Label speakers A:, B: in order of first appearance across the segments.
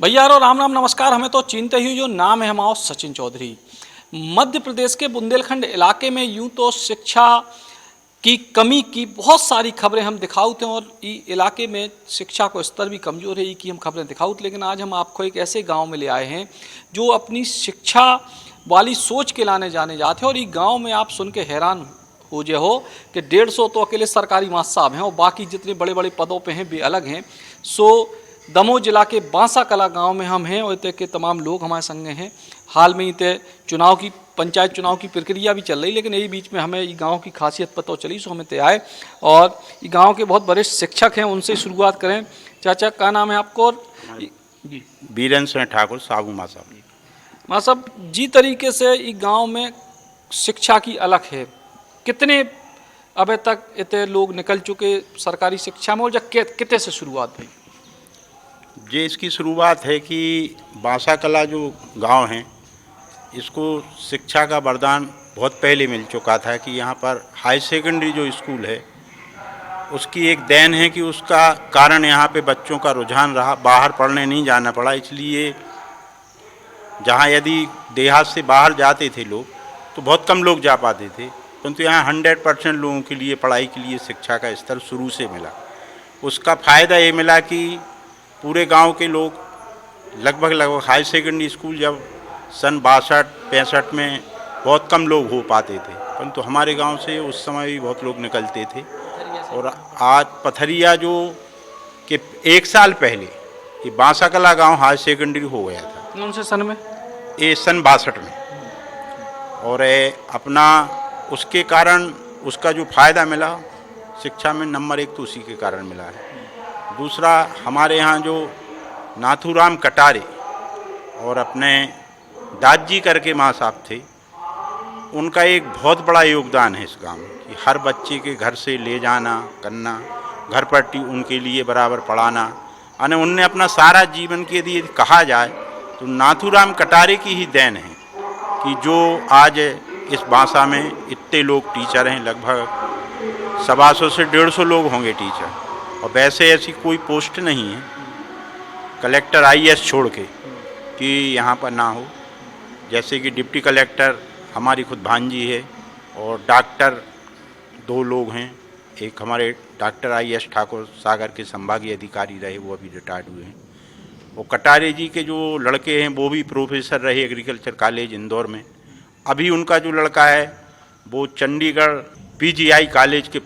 A: भैया और राम राम नमस्कार। हमें तो चिंता ही जो नाम है हमारा सचिन चौधरी। मध्य प्रदेश के बुंदेलखंड इलाके में यूं तो शिक्षा की कमी की बहुत सारी खबरें हम दिखाते हैं और इलाके में शिक्षा को स्तर भी कमज़ोर है कि हम खबरें दिखाते। लेकिन आज हम आपको एक ऐसे गांव में ले आए हैं जो अपनी शिक्षा वाली सोच के लाने जाने जाते हैं। और ये गांव में आप सुन के हैरान हो जे हो कि 150 तो अकेले सरकारी मास्टर साहब हैं और बाकी जितने बड़े बड़े पदों पे हैं वे अलग हैं। दमोह जिला के बांसा कला गांव में हम हैं और इतने के तमाम लोग हमारे संग हैं। हाल में इतने पंचायत चुनाव की प्रक्रिया भी चल रही, लेकिन यही बीच में हमें ये गांव की खासियत पता चली सो हमें आए और ये गांव के बहुत बड़े शिक्षक हैं, उनसे शुरुआत करें। चाचा क्या नाम है आपको?
B: जी बीरेंद्र सिंह ठाकुर साबू माँ साहब।
A: माँ साहब जी तरीके से ये गाँव में शिक्षा की अलग है, कितने अभी तक इतने लोग निकल चुके सरकारी शिक्षा में और जब कितने से शुरुआत हुई?
B: ये इसकी शुरुआत है कि बांसा कला जो गांव है इसको शिक्षा का वरदान बहुत पहले मिल चुका था कि यहाँ पर हाई सेकेंडरी जो स्कूल है उसकी एक देन है कि उसका कारण यहाँ पे बच्चों का रुझान रहा, बाहर पढ़ने नहीं जाना पड़ा। इसलिए जहाँ यदि देहात से बाहर जाते थे लोग तो बहुत कम लोग जा पाते थे, परंतु यहाँ 100% लोगों के लिए पढ़ाई के लिए शिक्षा का स्तर शुरू से मिला। उसका फ़ायदा ये मिला कि पूरे गांव के लोग लगभग हाई सेकेंडरी स्कूल जब सन 62-65 में बहुत कम लोग हो पाते थे, परंतु हमारे गांव से उस समय भी बहुत लोग निकलते थे। और आज पथरिया जो कि 1 साल पहले ये बांसा कला गाँव हाई सेकेंडरी हो गया था।
A: कौन से सन में?
B: ये सन 62 में। और अपना उसके कारण उसका जो फ़ायदा मिला शिक्षा में नंबर 1 तो उसी के कारण मिला है। दूसरा हमारे यहाँ जो नाथूराम कटारे और अपने दाजी करके माँ साहब थे, उनका एक बहुत बड़ा योगदान है इस गाँव में कि हर बच्चे के घर से ले जाना करना, घर पर उनके लिए बराबर पढ़ाना। यानी उनने अपना सारा जीवन के यदि कहा जाए तो नाथूराम कटारे की ही देन है कि जो आज इस बांसा में इतने लोग टीचर हैं, लगभग 125 से 150 लोग होंगे टीचर। और वैसे ऐसी कोई पोस्ट नहीं है कलेक्टर आईएएस छोड़ के कि यहाँ पर ना हो। जैसे कि डिप्टी कलेक्टर हमारी खुद भांजी है और डॉक्टर 2 लोग हैं। एक हमारे डॉक्टर आईएएस ठाकुर सागर के संभागीय अधिकारी रहे, वो अभी रिटायर्ड हुए हैं। वो कटारे जी के जो लड़के हैं वो भी प्रोफेसर रहे एग्रीकल्चर कॉलेज इंदौर में। अभी उनका जो लड़का है वो चंडीगढ़ पीजीआई कॉलेज के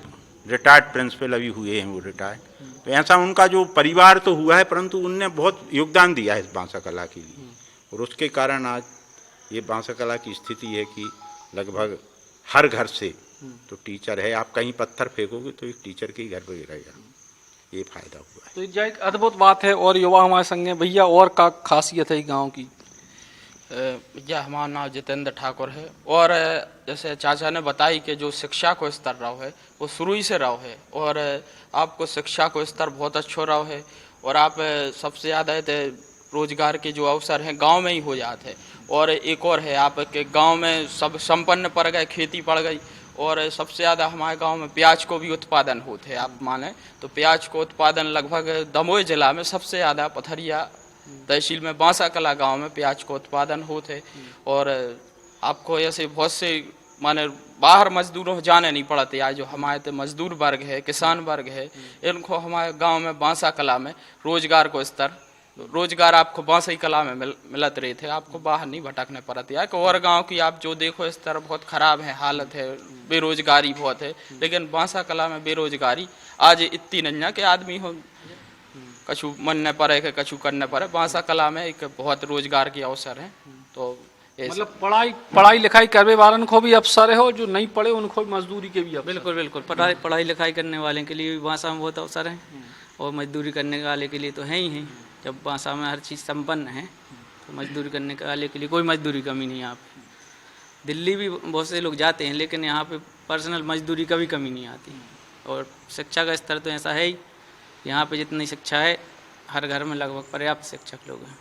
B: रिटायर्ड प्रिंसिपल अभी हुए हैं, वो रिटायर्ड। तो ऐसा उनका जो परिवार तो हुआ है, परंतु उनने बहुत योगदान दिया है इस बांसा कला के लिए। और उसके कारण आज ये बांसा कला की स्थिति है कि लगभग हर घर से तो टीचर है। आप कहीं पत्थर फेंकोगे तो एक टीचर के ही घर पर गिरेगा, ये फायदा हुआ है।
A: तो ये एक अद्भुत बात है। और युवा हमारे संग हैं। भैया और का खासियत है गांव की?
C: भैया हमारा नाम जितेंद्र ठाकुर है और जैसे चाचा ने बताई कि जो शिक्षा को स्तर रहा है वो शुरू ही से रहा है और आपको शिक्षा को स्तर बहुत अच्छा रहा है। और आप सबसे ज़्यादा रोजगार के जो अवसर हैं गांव में ही हो जाते हैं। और एक और है आपके गांव में सब संपन्न पड़ गए, खेती पड़ गई। और सबसे ज़्यादा हमारे गांव में प्याज को भी उत्पादन होते हैं। आप माने तो प्याज को उत्पादन लगभग दमोह जिला में सबसे ज़्यादा पथरिया तहसील में बांसा कला गांव में प्याज को उत्पादन होते। और आपको ऐसे बहुत से माने बाहर मजदूरों जाने नहीं पड़ते। आज जो हमारे मजदूर वर्ग है, किसान वर्ग है, इनको हमारे गांव में बांसा कला में रोजगार को स्तर रोजगार आपको बांसा कला में मिलत रहे थे। आपको बाहर नहीं भटकने पड़ते। यार और गांव की आप जो देखो स्तर बहुत खराब है, हालत है, बेरोजगारी बहुत है। लेकिन बांसा कला में बेरोजगारी आज इतनी नहीं है कि आदमी हो कछु मनने पड़े के कछु करने पड़े। बांसा कला में एक बहुत रोजगार के अवसर है। तो
A: मतलब पढ़ाई लिखाई करने वालों को भी अवसर है और जो नहीं पढ़े उनको भी मजदूरी के भी अवसर।
D: बिल्कुल बिल्कुल पढ़ाई लिखाई करने वाले के लिए भी बांसा में बहुत अवसर है और मजदूरी करने वाले के लिए तो है ही है। जब बांसा में हर चीज़ संपन्न है तो मजदूरी करने वाले के लिए कोई मजदूरी कमी नहीं है। यहाँ पे दिल्ली भी बहुत से लोग जाते हैं, लेकिन यहाँ पे पर्सनल मजदूरी का भी कमी नहीं आती। और शिक्षा का स्तर तो ऐसा है ही, यहाँ पे जितनी शिक्षा है हर घर में लगभग पर्याप्त शिक्षक लोग हैं।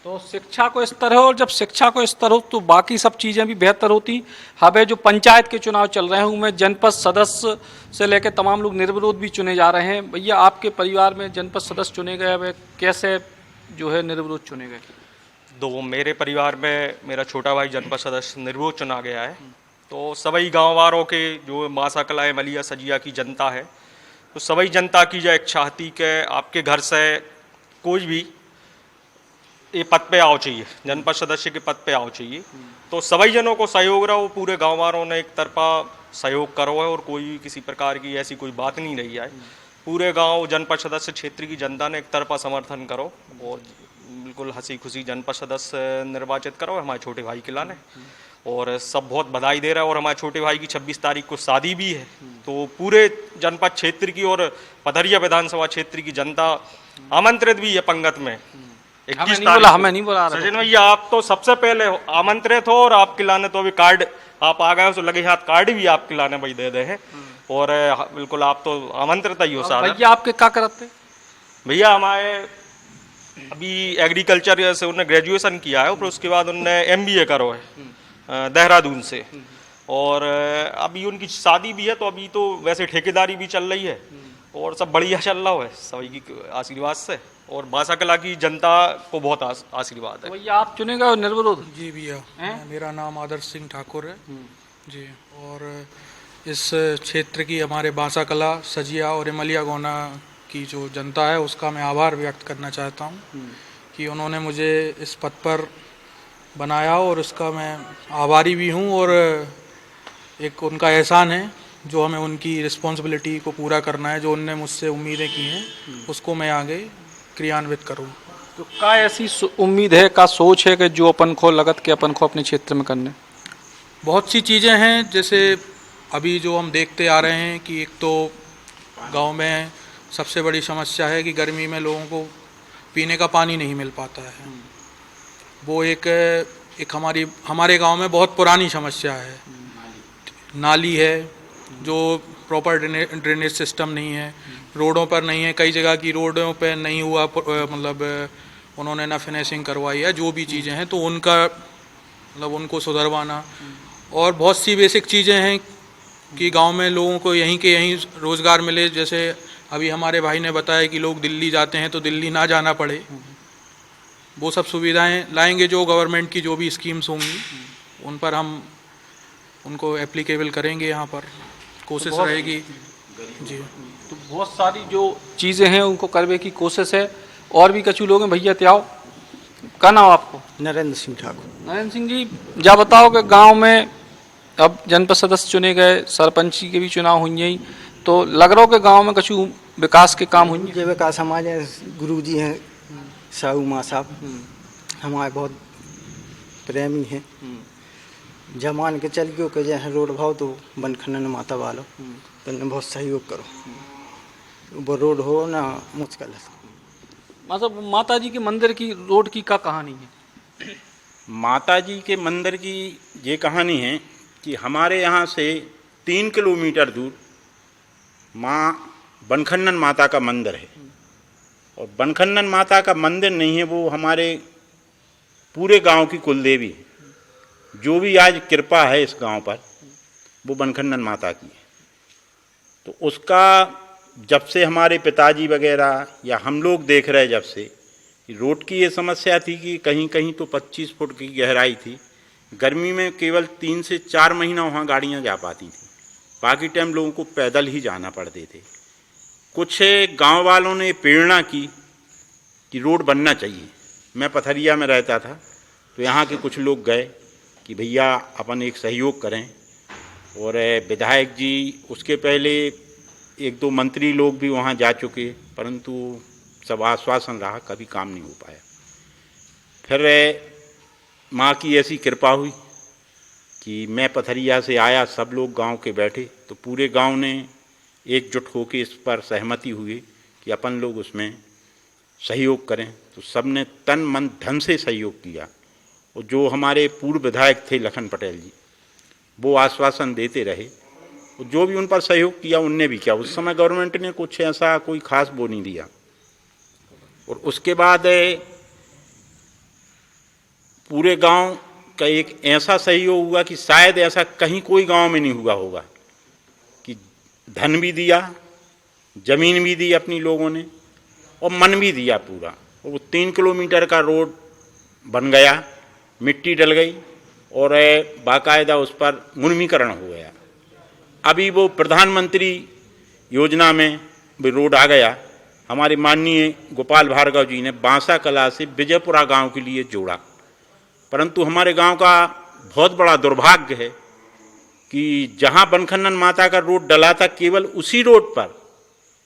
A: तो शिक्षा को स्तर है और जब शिक्षा को स्तर हो तो बाकी सब चीज़ें भी बेहतर होती। हमें जो पंचायत के चुनाव चल रहे हैं उनमें जनपद सदस्य से लेकर तमाम लोग निर्विरोध भी चुने जा रहे हैं। भैया आपके परिवार में जनपद सदस्य चुने गए, वे कैसे जो है निर्विरोध चुने गए?
E: दो, मेरे परिवार में मेरा छोटा भाई जनपद सदस्य निर्विरोध चुना गया है। तो सभी गांव वालों के जो मासा कला मलिया सजिया की जनता है, तो सभी जनता की जो इच्छा थी कि आपके घर से कोई भी ये पद पे आओ चाहिए, जनपद सदस्य के पद पे आओ चाहिए। तो सभी जनों को सहयोग रहो, पूरे गांव वालों ने एक तरफा सहयोग करो है और कोई भी किसी प्रकार की ऐसी कोई बात नहीं रही है। पूरे गांव जनपद सदस्य क्षेत्र की जनता ने एक तरफा समर्थन करो और बिल्कुल हंसी खुशी जनपद सदस्य निर्वाचित करो हमारे छोटे भाई के लाने। और सब बहुत बधाई दे रहा है। और हमारे छोटे भाई की 26 तारीख को शादी भी है, तो पूरे जनपद क्षेत्र की और पथरिया विधानसभा क्षेत्र की जनता आमंत्रित भी है पंगत में।
A: हमें नहीं बोला
E: सचिन भैया, आप तो सबसे पहले आमंत्रित हो और आपके लाने तो अभी कार्ड आप आ गए हो, तो लगे हाथ कार्ड भी आपके लाने भाई दे दे हैं। और बिल्कुल आप तो आमंत्रित ही हो सारा।
A: भैया आपके क्या करते?
E: भैया हमारे अभी एग्रीकल्चर से उन्होंने ग्रेजुएशन किया है, और उसके बाद उन्होंने MBA करो है देहरादून से। और अभी उनकी शादी भी है, तो अभी तो वैसे ठेकेदारी भी चल रही है और सब बढ़िया चल रहा है सभी की आशीर्वाद से। और भाषा कला की जनता को बहुत आशीर्वाद है।
A: भैया आप चुने गए निर्विरोध?
F: जी भैया, मेरा नाम आदर्श सिंह ठाकुर है जी। और इस क्षेत्र की हमारे भाषा कला सजिया और इमलिया गोना की जो जनता है उसका मैं आभार व्यक्त करना चाहता हूँ कि उन्होंने मुझे इस पद पर बनाया, और उसका मैं आभारी भी हूँ। और एक उनका एहसान है जो हमें उनकी रिस्पॉन्सिबिलिटी को पूरा करना है, जो उनने मुझसे उम्मीदें की हैं उसको मैं आगे क्रियान्वित करूँ।
A: तो क्या ऐसी उम्मीद है, का सोच है कि जो अपन को लगत के अपन को अपने क्षेत्र में करने?
F: बहुत सी चीज़ें हैं, जैसे अभी जो हम देखते आ रहे हैं कि एक तो गांव में सबसे बड़ी समस्या है कि गर्मी में लोगों को पीने का पानी नहीं मिल पाता है। वो एक हमारे गांव में बहुत पुरानी समस्या है। नाली है जो प्रॉपर ड्रेनेज सिस्टम नहीं है, रोडों पर नहीं है, कई जगह की रोडों पर नहीं हुआ, मतलब उन्होंने ना फिनिशिंग करवाई है, जो भी चीज़ें हैं तो उनका मतलब उनको सुधरवाना। और बहुत सी बेसिक चीज़ें हैं कि गांव में लोगों को यहीं के यहीं रोज़गार मिले। जैसे अभी हमारे भाई ने बताया कि लोग दिल्ली जाते हैं तो दिल्ली ना जाना पड़े, वो सब सुविधाएं लाएंगे। जो गवर्नमेंट की जो भी स्कीम्स होंगी उन पर हम उनको एप्लीकेबल करेंगे, यहाँ पर कोशिश रहेगी जी।
A: तो बहुत सारी जो चीज़ें हैं उनको करने की कोशिश है। और भी कछु लोग हैं। भैया त्याओ, क्या नाम आपको?
G: नरेंद्र सिंह ठाकुर।
A: नरेंद्र सिंह जी, जा बताओ कि गांव में अब जनपद सदस्य चुने गए, सरपंची के भी चुनाव हुई ही, तो लग रहा हो कि गांव में कछु विकास के काम हुई?
G: जो विकास हमारे गुरु जी हैं साहू माँ साहब, हमारे बहुत प्रेमी हैं। जमान के चल गयो के जैसे रोड भाव तो बन खनन माता वालो तो बहुत सहयोग करो, वो रोड हो ना मुश्किल है।
A: मतलब माता जी के मंदिर की रोड की क्या कहानी है?
B: माता जी के मंदिर की ये कहानी है कि हमारे यहाँ से 3 किलोमीटर दूर माँ बनखन्नन माता का मंदिर है। और बनखन्नन माता का मंदिर नहीं है, वो हमारे पूरे गांव की कुलदेवी है। जो भी आज कृपा है इस गांव पर वो बनखन्नन माता की है। तो उसका जब से हमारे पिताजी वगैरह या हम लोग देख रहे, जब से रोड की ये समस्या थी कि कहीं कहीं तो 25 फुट की गहराई थी, गर्मी में केवल 3 से 4 महीना वहाँ गाड़ियाँ जा पाती थी, बाकी टाइम लोगों को पैदल ही जाना पड़ते थे। कुछ गांव वालों ने प्रेरणा की कि रोड बनना चाहिए। मैं पथरिया में रहता था, तो यहाँ के कुछ लोग गए कि भैया अपन एक सहयोग करें। और विधायक जी, उसके पहले 1-2 मंत्री लोग भी वहाँ जा चुके, परंतु सब आश्वासन रहा, कभी काम नहीं हो पाया। फिर माँ की ऐसी कृपा हुई कि मैं पथरिया से आया, सब लोग गांव के बैठे, तो पूरे गांव ने एकजुट होकर इस पर सहमति हुई कि अपन लोग उसमें सहयोग करें। तो सब ने तन मन धन से सहयोग किया। और जो हमारे पूर्व विधायक थे लखन पटेल जी, वो आश्वासन देते रहे, और जो भी उन पर सहयोग किया उनने भी किया। उस समय गवर्नमेंट ने कुछ ऐसा कोई खास वो नहीं दिया। और उसके बाद पूरे गांव का एक ऐसा सहयोग हुआ कि शायद ऐसा कहीं कोई गांव में नहीं हुआ होगा कि धन भी दिया, जमीन भी दी अपनी लोगों ने, और मन भी दिया पूरा। वो 3 किलोमीटर का रोड बन गया, मिट्टी डल गई और बाकायदा उस पर मुर्मीकरण हो गया। अभी वो प्रधानमंत्री योजना में भी रोड आ गया। हमारे माननीय गोपाल भार्गव जी ने बांसा कला से विजयपुरा गांव के लिए जोड़ा, परंतु हमारे गांव का बहुत बड़ा दुर्भाग्य है कि जहां बनखनन माता का रोड डला था, केवल उसी रोड पर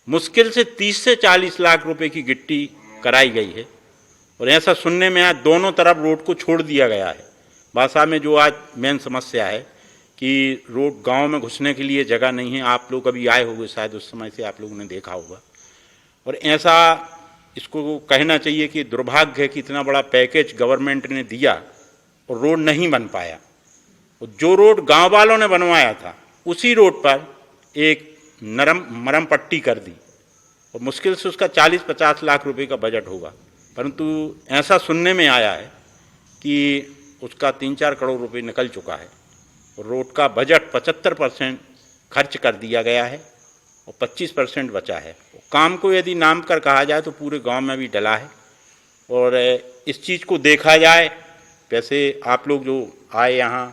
B: मुश्किल से 30 से 40 लाख रुपए की गिट्टी कराई गई है। और ऐसा सुनने में आज दोनों तरफ रोड को छोड़ दिया गया है। बांसा में जो आज मेन समस्या है कि रोड गांव में घुसने के लिए जगह नहीं है। आप लोग अभी आए होंगे, शायद उस समय से आप लोगों ने देखा होगा। और ऐसा इसको कहना चाहिए कि दुर्भाग्य है कि इतना बड़ा पैकेज गवर्नमेंट ने दिया और रोड नहीं बन पाया। और जो रोड गांव वालों ने बनवाया था, उसी रोड पर एक मरम पट्टी कर दी और मुश्किल से उसका 40-50 लाख रुपए का बजट होगा, परंतु ऐसा सुनने में आया है कि उसका 3-4 करोड़ रुपए निकल चुका है और रोड का बजट 75% खर्च कर दिया गया है और 25% बचा है। काम को यदि नाम कर कहा जाए तो पूरे गांव में भी डला है। और इस चीज़ को देखा जाए, वैसे आप लोग जो आए यहाँ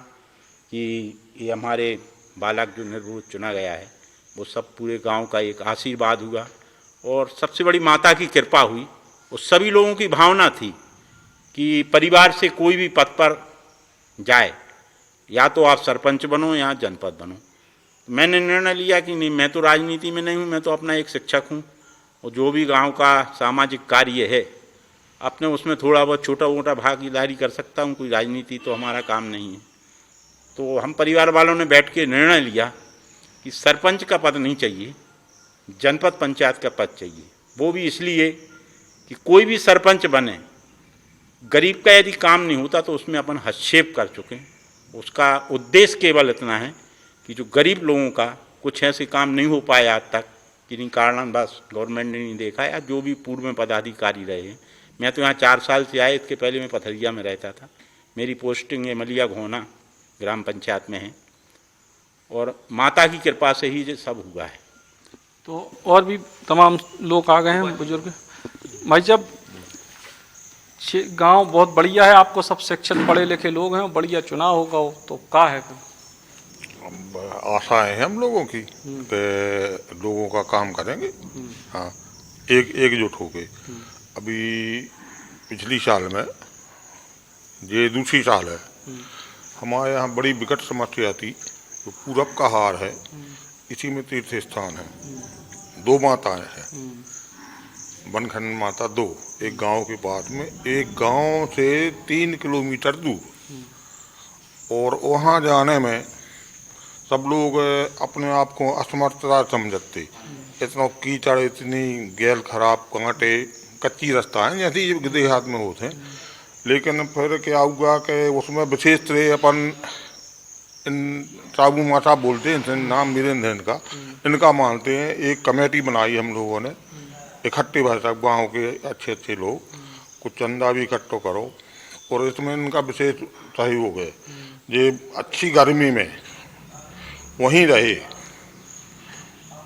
B: कि ये हमारे बालक जो निर्विरोध चुना गया है, वो सब पूरे गांव का एक आशीर्वाद हुआ और सबसे बड़ी माता की कृपा हुई। और सभी लोगों की भावना थी कि परिवार से कोई भी पद पर जाए, या तो आप सरपंच बनो या जनपद बनो। मैंने निर्णय लिया कि नहीं, मैं तो राजनीति में नहीं हूँ, मैं तो अपना एक शिक्षक हूँ और जो भी गांव का सामाजिक कार्य है अपने उसमें थोड़ा बहुत छोटा मोटा भागीदारी कर सकता हूँ, कोई राजनीति तो हमारा काम नहीं है। तो हम परिवार वालों ने बैठ के निर्णय लिया कि सरपंच का पद नहीं चाहिए, जनपद पंचायत का पद चाहिए। वो भी इसलिए कि कोई भी सरपंच बने, गरीब का यदि काम नहीं होता तो उसमें अपन हस्तक्षेप कर चुके। उसका उद्देश्य केवल इतना है कि जो गरीब लोगों का कुछ ऐसे काम नहीं हो पाया आज तक, किन्हीं कारणवश गवर्नमेंट ने नहीं देखा, या जो भी पूर्व में पदाधिकारी रहे हैं। मैं तो यहाँ 4 साल से आए, इसके पहले मैं पथरिया में रहता था। मेरी पोस्टिंग मलिया घोना ग्राम पंचायत में है और माता की कृपा से ही ये सब हुआ है।
A: तो और भी तमाम लोग आ गए हैं, बुजुर्ग भाई। जब गांव बहुत बढ़िया है, आपको सब शिक्षित पढ़े लिखे लोग हैं, बढ़िया चुनाव होगा, तो क्या है?
H: आशाएं हैं हम लोगों की कि लोगों का काम करेंगे। हाँ, एकजुट होके। अभी पिछली साल में, ये दूसरी साल है, हमारे यहाँ बड़ी विकट समस्या थी। जो पूरब का हार है, इसी में तीर्थ स्थान है, 2 माताएं हैं, बनखनन माता 2, एक गांव के पास में, एक गांव से 3 किलोमीटर दूर। और वहाँ जाने में सब लोग अपने आप को असमर्थता समझते। इतना कीचड़, इतनी गैल खराब, कांटे, कच्ची रास्ता है जैसे देहात में होते हैं। लेकिन फिर क्या हुआ कि उसमें विशेष तरह अपन साबू माता बोलते हैं, नाम वीरेंद्र इनका, इनका मानते हैं। एक कमेटी बनाई हम लोगों ने, इकट्ठे भाषा गाँव के अच्छे लोग, कुछ चंदा भी इकट्ठा करो और इसमें इनका विशेष सहयोग है। ये अच्छी गर्मी में वहीं रहे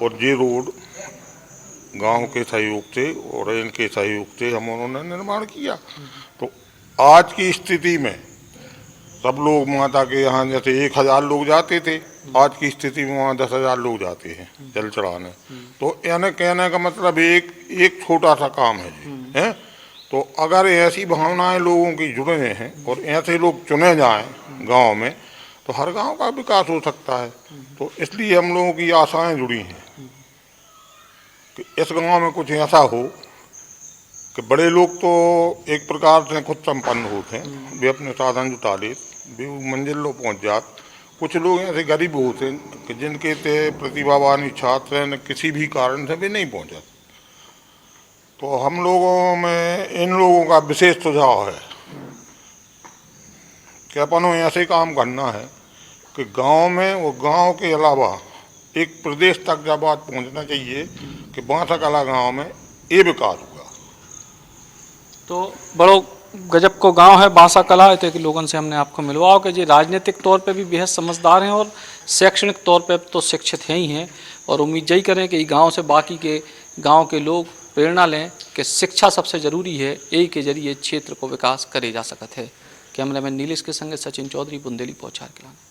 H: और ये रोड गांव के सहयोग से और इनके सहयोग से हम उन्होंने निर्माण किया। तो आज की स्थिति में सब लोग माता के यहाँ जैसे 1000 लोग जाते थे, आज की स्थिति में वहाँ 10,000 लोग जाते हैं जल चढ़ाने। तो यानी कहने का मतलब एक छोटा सा काम है जी, है। तो अगर ऐसी भावनाएं लोगों की जुड़े हैं और ऐसे लोग चुने जाएं गांव में, तो हर गांव का विकास हो सकता है। तो इसलिए हम लोगों की आशाएं जुड़ी हैं कि इस गांव में कुछ ऐसा हो कि बड़े लोग तो एक प्रकार से खुद संपन्न होते हैं, वे अपने साधन जुटा ले, वे मंजिल लो पहुँच जात। कुछ लोग ऐसे गरीब होते हैं कि जिनके ते प्रतिभावान छात्र हैं, किसी भी कारण से वे नहीं पहुँचते। तो हम लोगों में इन लोगों का विशेष सुझाव है कि अपन को ऐसे काम करना है कि गांव में और गांव के अलावा एक प्रदेश तक जब बात पहुंचना चाहिए कि बांसा कला गांव में ये विकास हुआ।
A: तो बड़ो गजब को गांव है बांसा कला, तो लोगों से हमने आपको मिलवाओ कि जी राजनीतिक तौर पे भी बेहद समझदार हैं और शैक्षणिक तौर पे तो शिक्षित हैं ही हैं। और उम्मीद यही करें कि गांव से बाकी के गांव के लोग प्रेरणा लें कि शिक्षा सबसे जरूरी है, यही के जरिए क्षेत्र को विकास करे जा सकत है। कैमरामैन नीलेश के संगे सचिन चौधरी, बुंदेली पहुँचार के लाने।